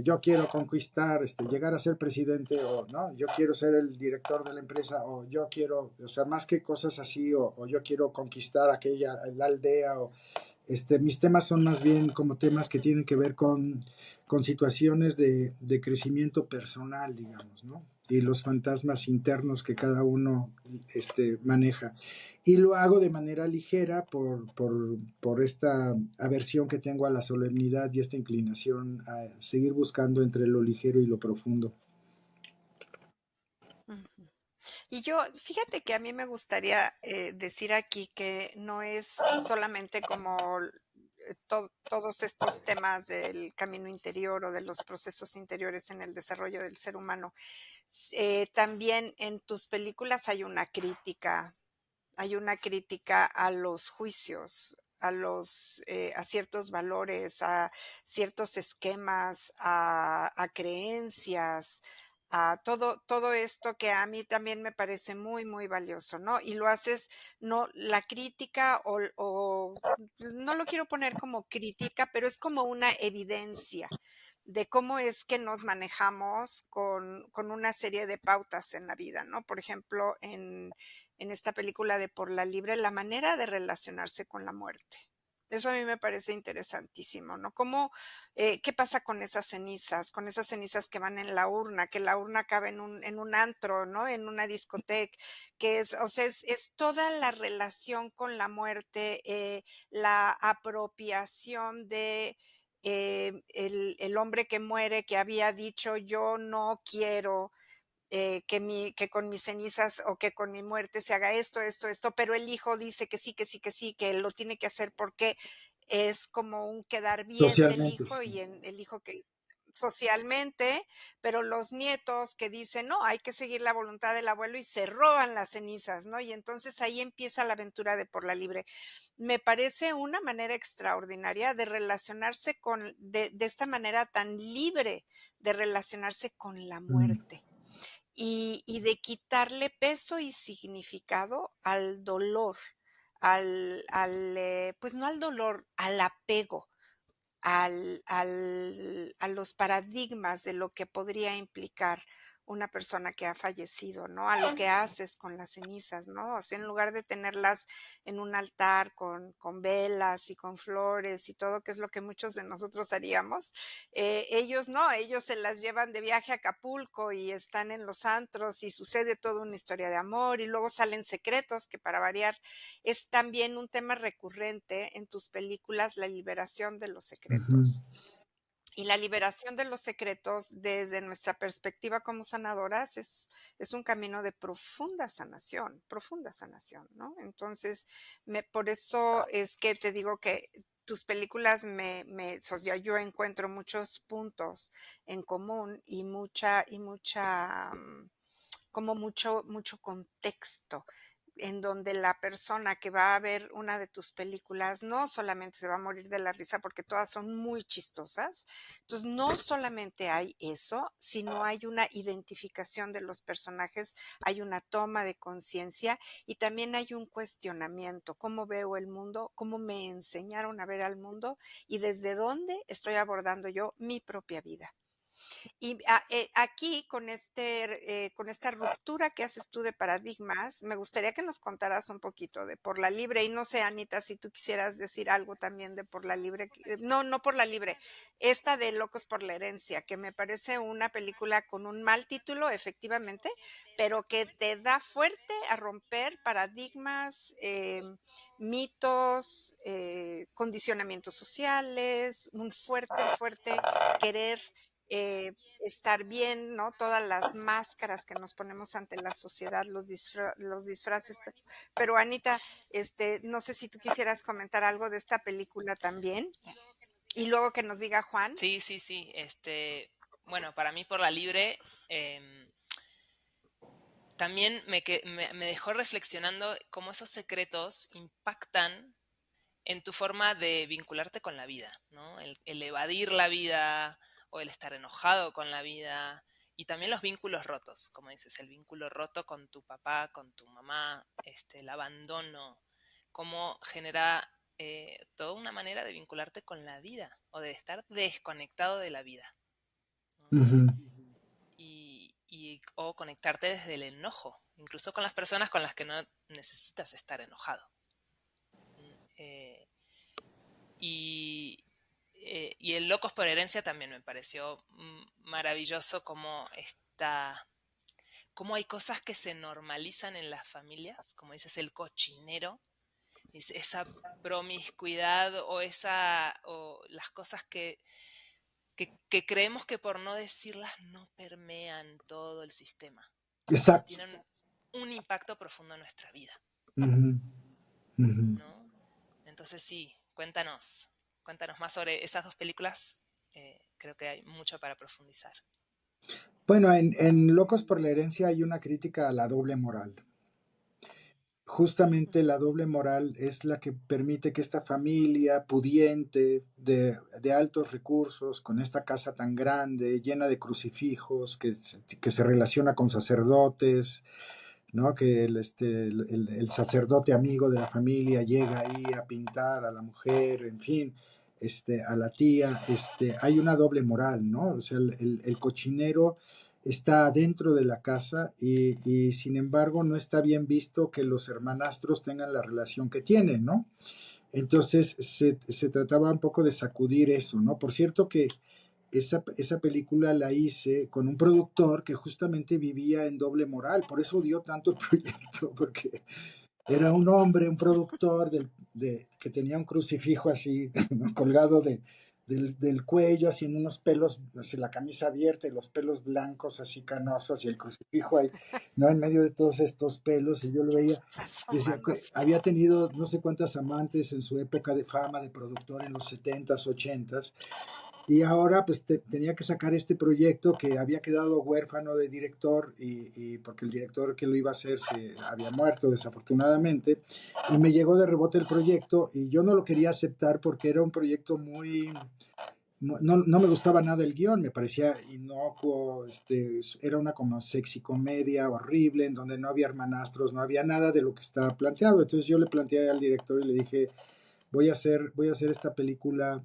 yo quiero conquistar, llegar a ser presidente, o no, yo quiero ser el director de la empresa, o yo quiero, o sea, más que cosas así, o yo quiero conquistar la aldea, mis temas son más bien como temas que tienen que ver con situaciones de crecimiento personal, digamos, ¿no? Y los fantasmas internos que cada uno maneja. Y lo hago de manera ligera por esta aversión que tengo a la solemnidad y esta inclinación a seguir buscando entre lo ligero y lo profundo. Ujú. Y yo, fíjate que a mí me gustaría decir aquí que no es solamente como todos estos temas del camino interior o de los procesos interiores en el desarrollo del ser humano. También en tus películas hay una crítica a los juicios, a ciertos valores, a ciertos esquemas, a creencias, a todo esto que a mí también me parece muy, muy valioso, ¿no? Y lo haces, no, la crítica o no lo quiero poner como crítica, pero es como una evidencia de cómo es que nos manejamos con una serie de pautas en la vida, ¿no? Por ejemplo, en esta película de Por la Libre, la manera de relacionarse con la muerte. Eso a mí me parece interesantísimo, ¿no? ¿Cómo, qué pasa con esas cenizas? Con esas cenizas que van en la urna, que la urna cabe en un antro, ¿no? En una discoteca, que es, o sea, es toda la relación con la muerte, la apropiación de el hombre que muere, que había dicho yo no quiero que con mis cenizas o que con mi muerte se haga esto, esto, esto, pero el hijo dice que sí, que sí, que sí, que lo tiene que hacer porque es como un quedar bien del Socialmente, hijo sí. y el hijo que socialmente, pero los nietos que dicen, no, hay que seguir la voluntad del abuelo y se roban las cenizas, ¿no? Y entonces ahí empieza la aventura de Por la Libre. Me parece una manera extraordinaria de relacionarse de esta manera tan libre de relacionarse con la Mm, muerte y de quitarle peso y significado al dolor, pues no al dolor, al apego, a los paradigmas de lo que podría implicar una persona que ha fallecido, ¿no? A lo que haces con las cenizas, ¿no? O sea, en lugar de tenerlas en un altar con velas y con flores y todo, que es lo que muchos de nosotros haríamos, ellos no, ellos se las llevan de viaje a Acapulco y están en los antros y sucede toda una historia de amor y luego salen secretos, que para variar es también un tema recurrente en tus películas, la liberación de los ujú. secretos. Y la liberación de los secretos, desde nuestra perspectiva como sanadoras, es un camino de profunda sanación, ¿no? Entonces, por eso es que te digo que tus películas yo encuentro muchos puntos en común como mucho contexto, en donde la persona que va a ver una de tus películas no solamente se va a morir de la risa porque todas son muy chistosas. Entonces, no solamente hay eso, sino hay una identificación de los personajes, hay una toma de conciencia y también hay un cuestionamiento, cómo veo el mundo, cómo me enseñaron a ver al mundo y desde dónde estoy abordando yo mi propia vida. Y aquí con esta ruptura que haces tú de paradigmas, me gustaría que nos contaras un poquito de Por la Libre. Y no sé, Anita, si tú quisieras decir algo también de Por la Libre. No, no Por la Libre, esta de Locos por la Herencia, que me parece una película con un mal título, efectivamente, pero que te da fuerte a romper paradigmas, mitos, condicionamientos sociales, un fuerte querer eh, estar bien, ¿no? Todas las máscaras que nos ponemos ante la sociedad, los disfraces. Pero Anita, no sé si tú quisieras comentar algo de esta película también. Y luego que nos diga Juan. Sí, sí, sí. Bueno, para mí Por la Libre también me dejó reflexionando cómo esos secretos impactan en tu forma de vincularte con la vida, ¿no? El evadir la vida o el estar enojado con la vida y también los vínculos rotos, como dices, el vínculo roto con tu papá, con tu mamá, el abandono, cómo genera toda una manera de vincularte con la vida o de estar desconectado de la vida, ¿no? Ujú. O conectarte desde el enojo, incluso con las personas con las que no necesitas estar enojado. Eh, y, y el Locos por Herencia también me pareció maravilloso cómo hay cosas que se normalizan en las familias, como dices, el cochinero, esa promiscuidad o las cosas que creemos que por no decirlas no permean todo el sistema, pero Exacto. tienen un impacto profundo en nuestra vida, Ujú, ujú. ¿no? Entonces sí, cuéntanos más sobre esas dos películas. Creo que hay mucho para profundizar. Bueno, en Locos por la Herencia hay una crítica a la doble moral. Justamente la doble moral es la que permite que esta familia pudiente, de altos recursos, con esta casa tan grande, llena de crucifijos, que se relaciona con sacerdotes, ¿no? Que el sacerdote amigo de la familia llega ahí a pintar a la mujer, en fin, a la tía, hay una doble moral, ¿no? O sea, el cochinero está dentro de la casa sin embargo no está bien visto que los hermanastros tengan la relación que tienen, ¿no? Entonces se trataba un poco de sacudir eso, ¿no? Por cierto que esa película la hice con un productor que justamente vivía en doble moral, por eso dio tanto el proyecto, porque era un hombre, un productor que tenía un crucifijo así colgado del cuello, así en unos pelos, así la camisa abierta y los pelos blancos así canosos y el crucifijo ahí, ¿no? En medio de todos estos pelos, y yo lo veía, decía que asomándose. había tenido no sé cuántas amantes en su época de fama de productor en los 70s, 80s, y ahora pues tenía que sacar este proyecto que había quedado huérfano de director y porque el director que lo iba a hacer se había muerto desafortunadamente, y me llegó de rebote el proyecto y yo no lo quería aceptar porque era un proyecto muy... No me gustaba nada el guión, me parecía inocuo, era una como sexy comedia horrible en donde no había hermanastros, no había nada de lo que estaba planteado. Entonces yo le planteé al director y le dije, voy a hacer esta película,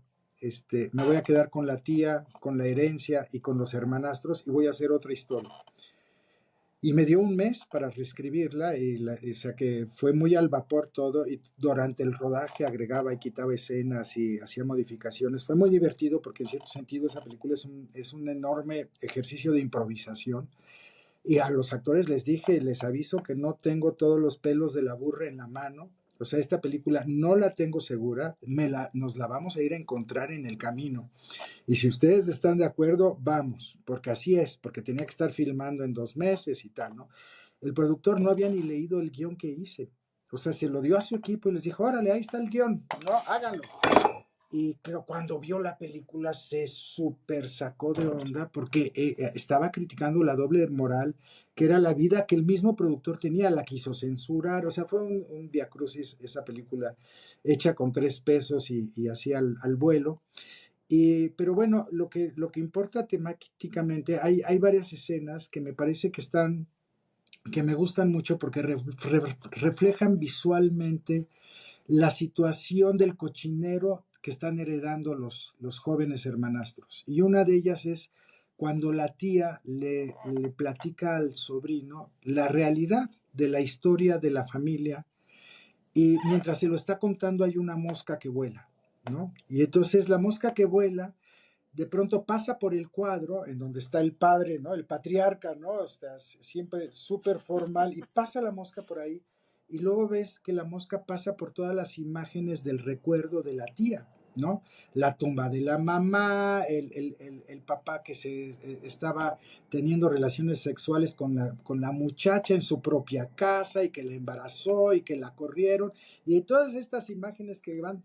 me voy a quedar con la tía, con la herencia y con los hermanastros y voy a hacer otra historia. Y me dio un mes para reescribirla, o sea que fue muy al vapor todo, y durante el rodaje agregaba y quitaba escenas y hacía modificaciones. Fue muy divertido porque en cierto sentido esa película es un enorme ejercicio de improvisación. Y a los actores les dije, les aviso que no tengo todos los pelos de la burra en la mano. O sea, esta película no la tengo segura, nos la vamos a ir a encontrar en el camino. Y si ustedes están de acuerdo, vamos, porque así es, porque tenía que estar filmando en 2 meses y tal, ¿no? El productor no había ni leído el guión que hice. O sea, se lo dio a su equipo y les dijo, órale, ahí está el guión, no, háganlo. Pero cuando vio la película se súper sacó de onda porque estaba criticando la doble moral, que era la vida que el mismo productor tenía, la quiso censurar. O sea, fue un viacrucis esa película hecha con 3 pesos y así al vuelo. Pero bueno, lo que importa temáticamente, hay varias escenas que me parece que me gustan mucho porque reflejan visualmente la situación del cochinero que están heredando los jóvenes hermanastros. Y una de ellas es cuando la tía le platica al sobrino la realidad de la historia de la familia, y mientras se lo está contando hay una mosca que vuela, ¿no? Y entonces la mosca que vuela de pronto pasa por el cuadro en donde está el padre, ¿no? El patriarca, ¿no? O sea, siempre súper formal, y pasa la mosca por ahí, y luego ves que la mosca pasa por todas las imágenes del recuerdo de la tía, ¿no? La tumba de la mamá, el papá que estaba teniendo relaciones sexuales con la muchacha en su propia casa y que la embarazó y que la corrieron, y todas estas imágenes que van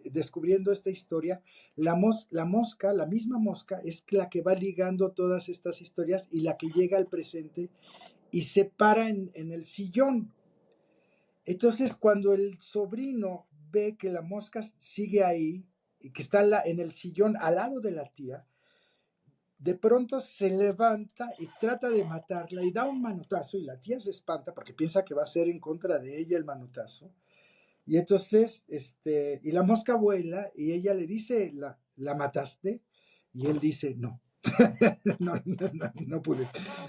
descubriendo esta historia, la mosca, la misma mosca, es la que va ligando todas estas historias y la que llega al presente y se para en el sillón. Entonces, cuando el sobrino ve que la mosca sigue ahí y que está en el sillón al lado de la tía, de pronto se levanta y trata de matarla y da un manotazo, y la tía se espanta porque piensa que va a ser en contra de ella el manotazo. Y entonces, y la mosca vuela y ella le dice, ¿la mataste? Y él dice, no. No pude.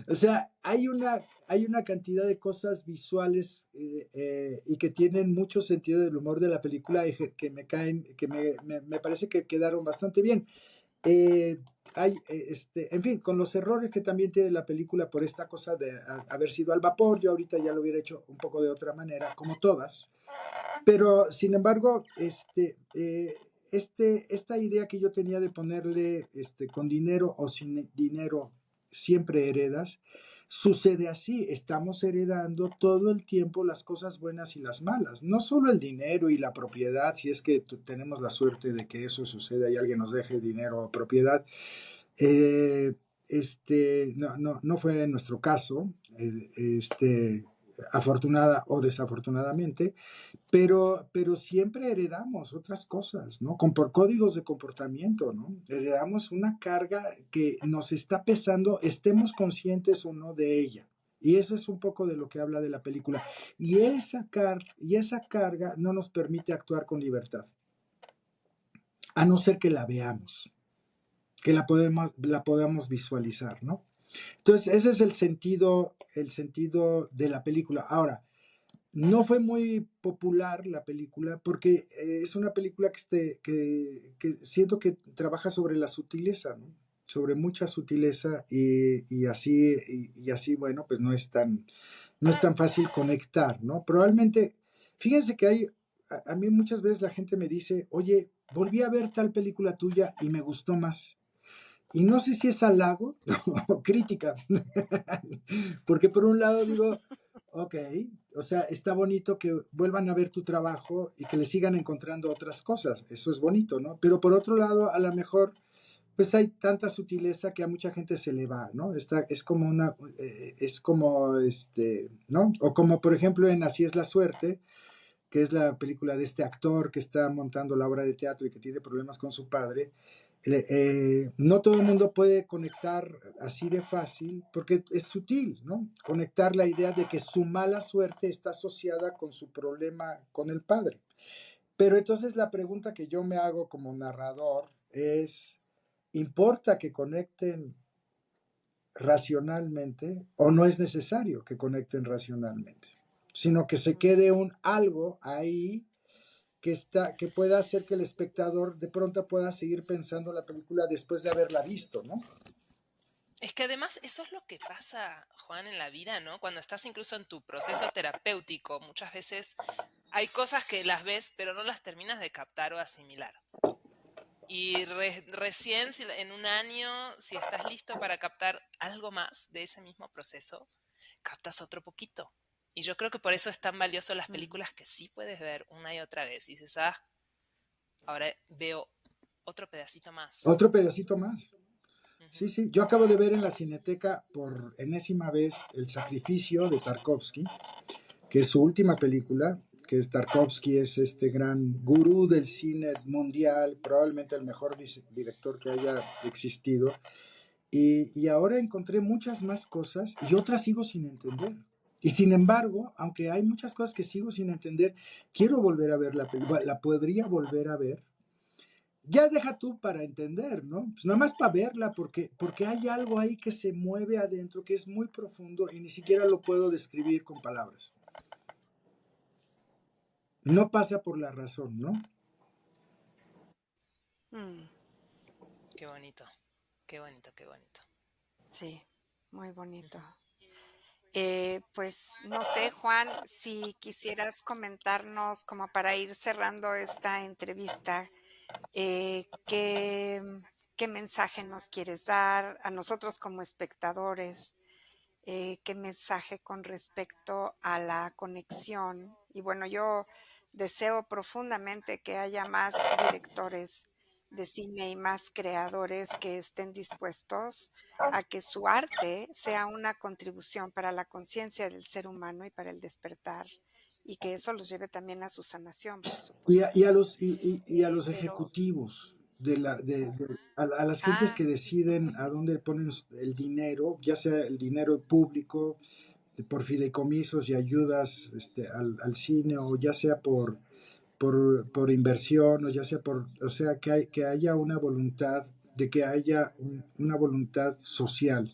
O sea, hay una cantidad de cosas visuales y que tienen mucho sentido del humor de la película y que me caen, que me parece que quedaron bastante bien. Eh, en fin, con los errores que también tiene la película por esta cosa de haber sido al vapor, yo ahorita ya lo hubiera hecho un poco de otra manera, como todas. Pero, sin embargo, esta idea que yo tenía de ponerle con dinero o sin dinero, siempre heredas, sucede así. Estamos heredando todo el tiempo las cosas buenas y las malas. No solo el dinero y la propiedad, si es que tenemos la suerte de que eso suceda y alguien nos deje dinero o propiedad. Eh, no fue nuestro caso, afortunada o desafortunadamente, pero siempre heredamos otras cosas, ¿no? Por códigos de comportamiento, ¿no? Heredamos una carga que nos está pesando, estemos conscientes o no de ella. Y eso es un poco de lo que habla de la película. Y esa carga no nos permite actuar con libertad, a no ser que la veamos, que la podamos visualizar, ¿no? Entonces, ese es el sentido de la película. Ahora, no fue muy popular la película porque es una película que siento que trabaja sobre la sutileza, ¿no? Sobre mucha sutileza y así, bueno, pues no es tan fácil conectar, ¿no? Probablemente, fíjense que a mí muchas veces la gente me dice, oye, volví a ver tal película tuya y me gustó más. Y no sé si es halago o crítica, porque por un lado digo, ok, o sea, está bonito que vuelvan a ver tu trabajo y que le sigan encontrando otras cosas, eso es bonito, ¿no? Pero por otro lado, a lo mejor, pues hay tanta sutileza que a mucha gente se le va, ¿no? Es como es como, ¿no? O como por ejemplo en Así es la suerte, que es la película de este actor que está montando la obra de teatro y que tiene problemas con su padre. No todo el mundo puede conectar así de fácil porque es sutil, ¿no? Conectar la idea de que su mala suerte está asociada con su problema con el padre. Pero entonces la pregunta que yo me hago como narrador es, ¿importa que conecten racionalmente o no es necesario que conecten racionalmente? Sino que se quede un algo ahí que pueda hacer que el espectador de pronto pueda seguir pensando la película después de haberla visto, ¿no? Es que además eso es lo que pasa, Juan, en la vida, ¿no? Cuando estás incluso en tu proceso terapéutico, muchas veces hay cosas que las ves, pero no las terminas de captar o asimilar. Y recién en un año, si estás listo para captar algo más de ese mismo proceso, captas otro poquito. Y yo creo que por eso es tan valioso las películas que sí puedes ver una y otra vez. Y dices, ahora veo otro pedacito más. Otro pedacito más. Ujú. Sí, sí. Yo acabo de ver en la Cineteca por enésima vez El sacrificio de Tarkovsky, que es su última película, que es Tarkovsky, es este gran gurú del cine mundial, probablemente el mejor director que haya existido. Y ahora encontré muchas más cosas y otras sigo sin entender. Y sin embargo, aunque hay muchas cosas que sigo sin entender, quiero volver a ver la película, la podría volver a ver. Ya deja tú para entender, ¿no? Pues nada más para verla, porque hay algo ahí que se mueve adentro, que es muy profundo y ni siquiera lo puedo describir con palabras. No pasa por la razón, ¿no? Qué bonito, qué bonito, qué bonito. Sí, muy bonito. Pues no sé, Juan, si quisieras comentarnos como para ir cerrando esta entrevista, ¿qué mensaje nos quieres dar a nosotros como espectadores? ¿Qué mensaje con respecto a la conexión? Y bueno, yo deseo profundamente que haya más directores de cine y más creadores que estén dispuestos a que su arte sea una contribución para la conciencia del ser humano y para el despertar, y que eso los lleve también a su sanación, por supuesto. Y a los Pero, ejecutivos, a las gentes que deciden a dónde ponen el dinero, ya sea el dinero público, por fideicomisos y ayudas al cine, o ya sea por inversión, o ya sea o sea, que haya una voluntad, de que haya una voluntad social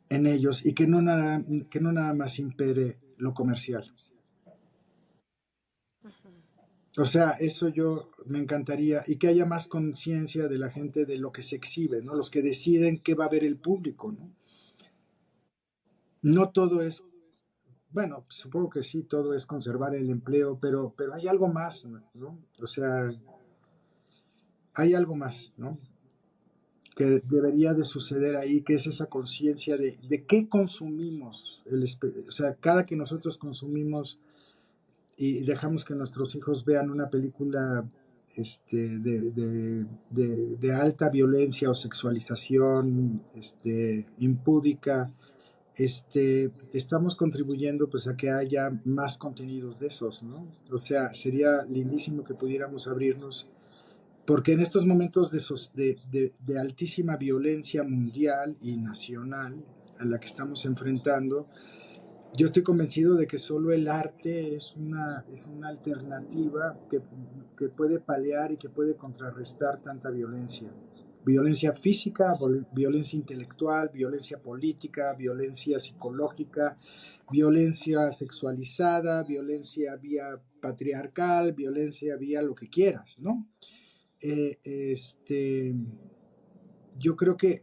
en ellos y que no nada más impere lo comercial. O sea, eso yo me encantaría, y que haya más conciencia de la gente de lo que se exhibe, ¿no? Los que deciden qué va a ver el público, ¿no? No todo es, bueno, supongo que sí, todo es conservar el empleo, pero hay algo más, ¿no? O sea, hay algo más, ¿no? Que debería de suceder ahí, que es esa conciencia de qué consumimos. O sea, cada que nosotros consumimos y dejamos que nuestros hijos vean una película de alta violencia o sexualización impúdica, estamos contribuyendo pues a que haya más contenidos de esos, ¿no? O sea, sería lindísimo que pudiéramos abrirnos, porque en estos momentos de altísima violencia mundial y nacional a la que estamos enfrentando, yo estoy convencido de que solo el arte es una alternativa que puede paliar y que puede contrarrestar tanta violencia. violencia física, violencia intelectual, violencia política, violencia psicológica, violencia sexualizada, violencia vía patriarcal, violencia vía lo que quieras, ¿no? Eh, este, yo creo que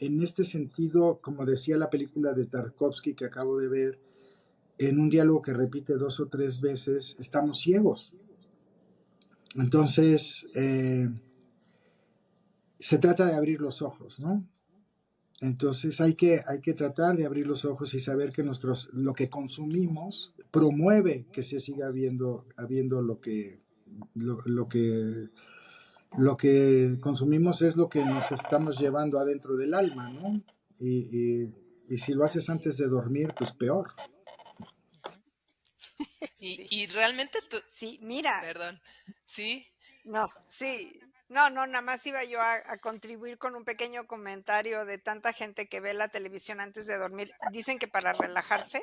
en este sentido, como decía la película de Tarkovsky que acabo de ver, en un diálogo que repite 2 o 3 veces, estamos ciegos. Entonces, se trata de abrir los ojos, ¿no? Entonces hay que tratar de abrir los ojos y saber que lo que consumimos promueve que se siga habiendo lo que consumimos es lo que nos estamos llevando adentro del alma, ¿no? Y si lo haces Así antes de es. dormir, pues peor. Ujú. Sí, Y realmente tú, sí, mira, perdón, ¿sí? no, sí. No, no, nada más iba yo a contribuir con un pequeño comentario de tanta gente que ve la televisión antes de dormir. Dicen que para relajarse,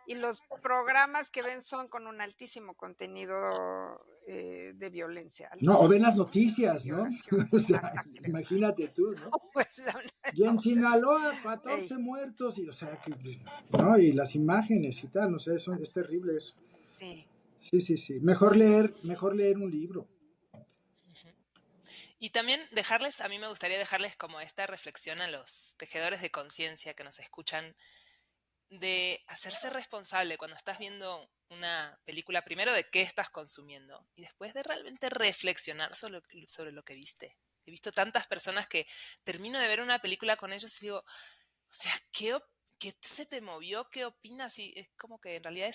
y los programas que ven son con un altísimo contenido de violencia, No, o ven las altísimo, de noticias, ¿no? violación, O de sea, masacre. imagínate tú, ¿no? Pues, Y en no, Sinaloa, ey, 14 muertos, y o sea, que, no, y las imágenes y tal, no sé, eso es terrible eso. sí, Sí, sí, sí. sí, sí, sí. Mejor leer un libro. Ujú. Y también dejarles, a mí me gustaría dejarles como esta reflexión a los tejedores de conciencia que nos escuchan, de hacerse responsable cuando estás viendo una película, primero de qué estás consumiendo y después de realmente reflexionar sobre lo que viste. He visto tantas personas que termino de ver una película con ellos y digo, o sea, ¿qué se te movió? ¿Qué opinas? Y es como que en realidad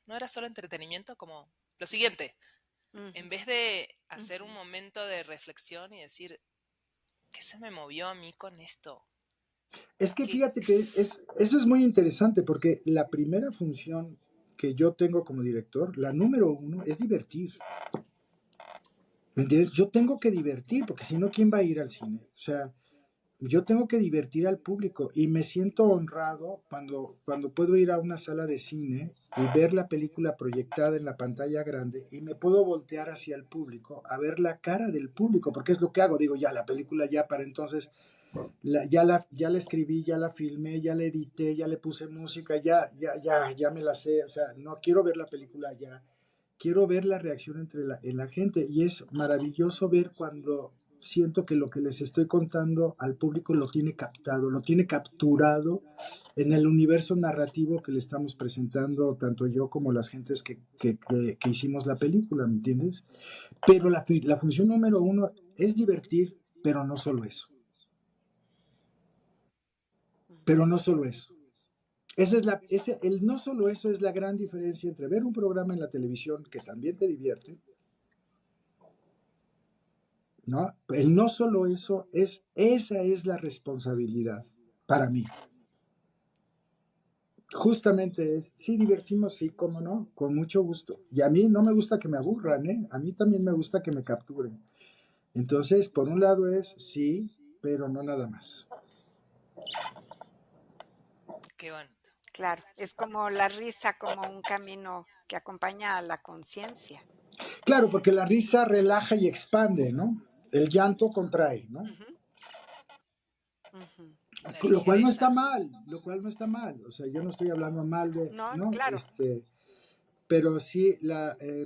no era solo entretenimiento, como lo siguiente, Ujú, en vez de hacer ujú. un momento de reflexión y decir, ¿qué se me movió a mí con esto? Es que ¿Qué? fíjate que eso es muy interesante porque la primera función que yo tengo como director, la número uno, es divertir. ¿Me entiendes? Yo tengo que divertir porque si no, ¿quién va a ir al cine? O sea, yo tengo que divertir al público y me siento honrado cuando puedo ir a una sala de cine y ver la película proyectada en la pantalla grande y me puedo voltear hacia el público a ver la cara del público, porque es lo que hago. Digo, ya la película ya para entonces ya la escribí, ya la filmé, ya la edité, ya le puse música, ya me la sé. O sea, no quiero ver la película ya. Quiero ver la reacción en la gente y es maravilloso ver cuando siento que lo que les estoy contando al público lo tiene captado, lo tiene capturado en el universo narrativo que le estamos presentando tanto yo como las gentes que hicimos la película, ¿me entiendes? Pero la función número uno es divertir, pero no solo eso. Pero no solo eso. El no solo eso es la gran diferencia entre ver un programa en la televisión que también te divierte, ¿no? El no solo eso esa es la responsabilidad para mí. Justamente sí divertimos, sí, cómo no, con mucho gusto. Y a mí no me gusta que me aburran, ¿eh? A mí también me gusta que me capturen. Entonces, por un lado es sí, pero no nada más. Qué bonito. Claro, es como la risa, como un camino que acompaña a la conciencia. Claro, porque la risa relaja y expande, ¿no? El llanto contrae, ¿no? Ujú, ujú. La Lo cual no está ligereza. mal, lo cual no está mal. O sea, yo no estoy hablando mal de, No, ¿no? claro. Pero sí,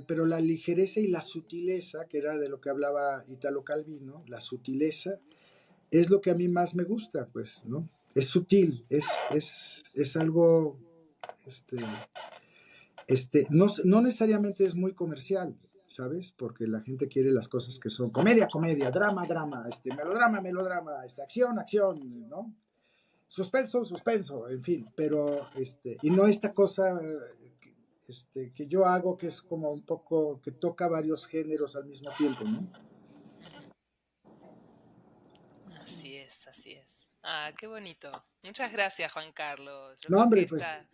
pero la ligereza y la sutileza, que era de lo que hablaba Italo Calvino, la sutileza, es lo que a mí más me gusta, pues, ¿no? Es sutil, es algo, este, no necesariamente es muy comercial, ¿sabes? Porque la gente quiere las cosas que son comedia, comedia, drama, drama, melodrama, melodrama, acción, acción, ¿no? Suspenso, suspenso, en fin, pero y no esta cosa que yo hago que es como un poco que toca varios géneros al mismo tiempo, ¿no? Ujú. Así es, así es. Ah, qué bonito. Muchas gracias, Juan Carlos. Yo No, creo que hombre, pues esta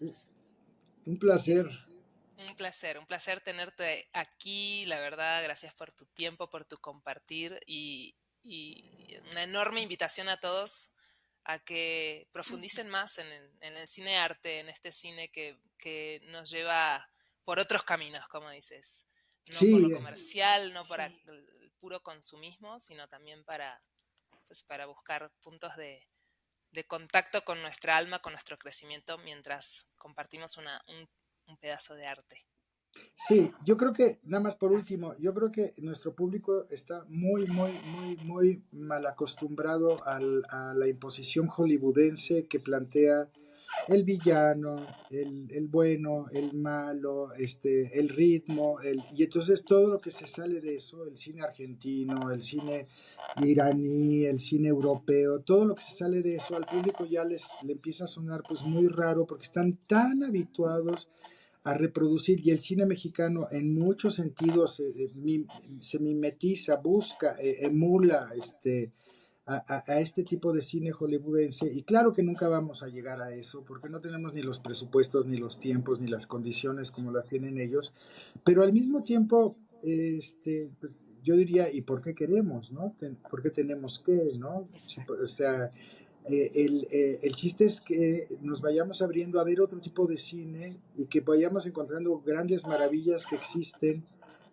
un placer. es un placer tenerte aquí, la verdad. Gracias por tu tiempo, por tu compartir y una enorme invitación a todos a que profundicen más en el cine arte, en este cine que nos lleva por otros caminos, como dices. No por lo Sí, comercial, no para Sí, el puro consumismo, sino también para pues para buscar puntos de contacto con nuestra alma, con nuestro crecimiento, mientras compartimos un pedazo de arte. Sí, yo creo que, nada más por Así último, yo es. creo que nuestro público está muy mal acostumbrado a la imposición hollywoodense que plantea el villano, el bueno, el malo, el ritmo, y entonces todo lo que se sale de eso, el cine argentino, el cine iraní, el cine europeo, todo lo que se sale de eso al público ya le empieza a sonar pues muy raro porque están tan habituados a reproducir, y el cine mexicano en muchos sentidos se mimetiza, busca, emula a este tipo de cine hollywoodense, y claro que nunca vamos a llegar a eso porque no tenemos ni los presupuestos, ni los tiempos, ni las condiciones como las tienen ellos, pero al mismo tiempo, pues, yo diría, ¿y por qué queremos, no? ¿Por qué tenemos que, no? Exacto. O sea, el chiste es que nos vayamos abriendo a ver otro tipo de cine y que vayamos encontrando grandes maravillas que existen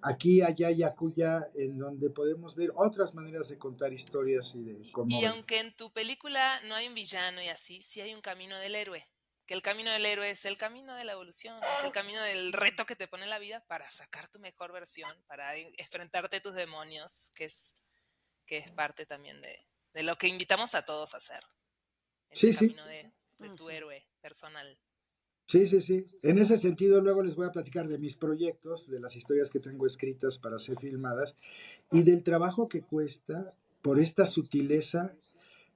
aquí, allá y acullá, en donde podemos ver otras maneras de contar historias y de Y conmover. aunque en tu película no hay un villano y así, sí hay un camino del héroe. Que el camino del héroe es el camino de la evolución, es el camino del reto que te pone la vida para sacar tu mejor versión, para enfrentarte a tus demonios, que es parte también de lo que invitamos a todos a hacer. Ese Sí, sí, camino de tu Ujú. héroe personal. sí, sí, sí. En ese sentido, luego les voy a platicar de mis proyectos, de las historias que tengo escritas para ser filmadas y del trabajo que cuesta por esta sutileza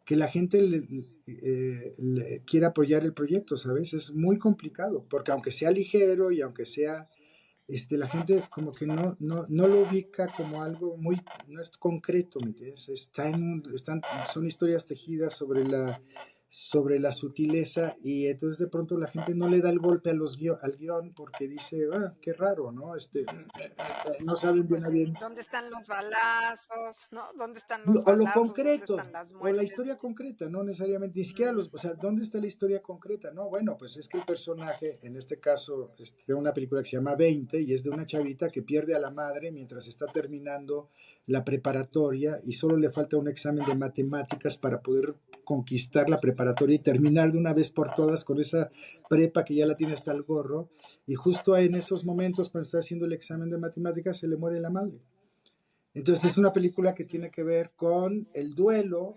que la gente le quiera apoyar el proyecto, ¿sabes? Es muy complicado, porque aunque sea ligero y aunque sea, la gente como que no lo ubica como algo muy, no es concreto, ¿me entiendes? Son historias tejidas sobre la sutileza, y entonces de pronto la gente no le da el golpe al guión porque dice, qué raro, ¿no? No Sí, saben bien pues a bien. ¿dónde están los balazos? ¿No? ¿Dónde están los O lo balazos? ¿Dónde concreto, están las o la muertes? historia concreta, no necesariamente, ni siquiera Mm, o sea, ¿dónde está la historia concreta? No, bueno, pues es que el personaje, en este caso, de una película que se llama 20, y es de una chavita que pierde a la madre mientras está terminando la preparatoria y solo le falta un examen de matemáticas para poder conquistar la preparatoria y terminar de una vez por todas con esa prepa que ya la tiene hasta el gorro, y justo en esos momentos, cuando está haciendo el examen de matemáticas, se le muere la madre. Entonces es una película que tiene que ver con el duelo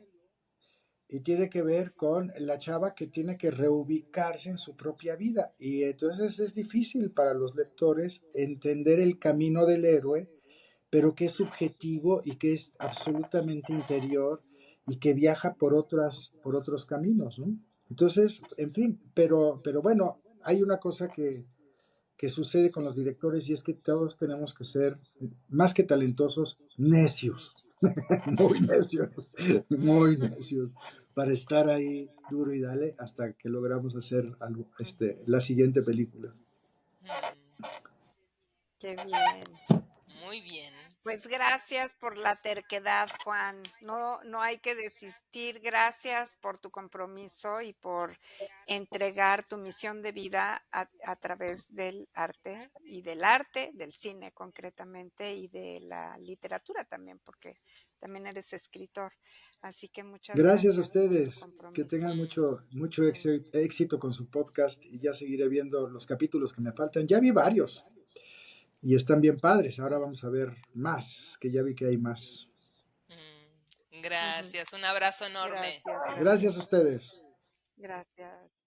y tiene que ver con la chava que tiene que reubicarse en su propia vida. Y entonces es difícil para los lectores entender el camino del héroe, pero que es subjetivo y que es absolutamente interior y que viaja por otros caminos, ¿no? Entonces, en fin, pero bueno, hay una cosa que sucede con los directores, y es que todos tenemos que ser, más que talentosos, necios, muy necios, para estar ahí duro y dale hasta que logramos hacer algo, ujú. la siguiente película. Mm, Qué bien. muy bien. Pues gracias por la terquedad, Juan. No, no hay que desistir. Gracias por tu compromiso y por entregar tu misión de vida a través del arte, del cine concretamente y de la literatura también, porque también eres escritor. Así que muchas Gracias a gracias por tu ustedes, que compromiso. tengan Mm, mucho Mm. éxito con su podcast, y ya seguiré viendo los capítulos que me faltan. Ya vi varios y están bien padres. Ahora vamos a ver más, que ya vi que hay más. mm. Ujú. Gracias, un abrazo enorme. Gracias, Gracias gracias, a ustedes. gracias.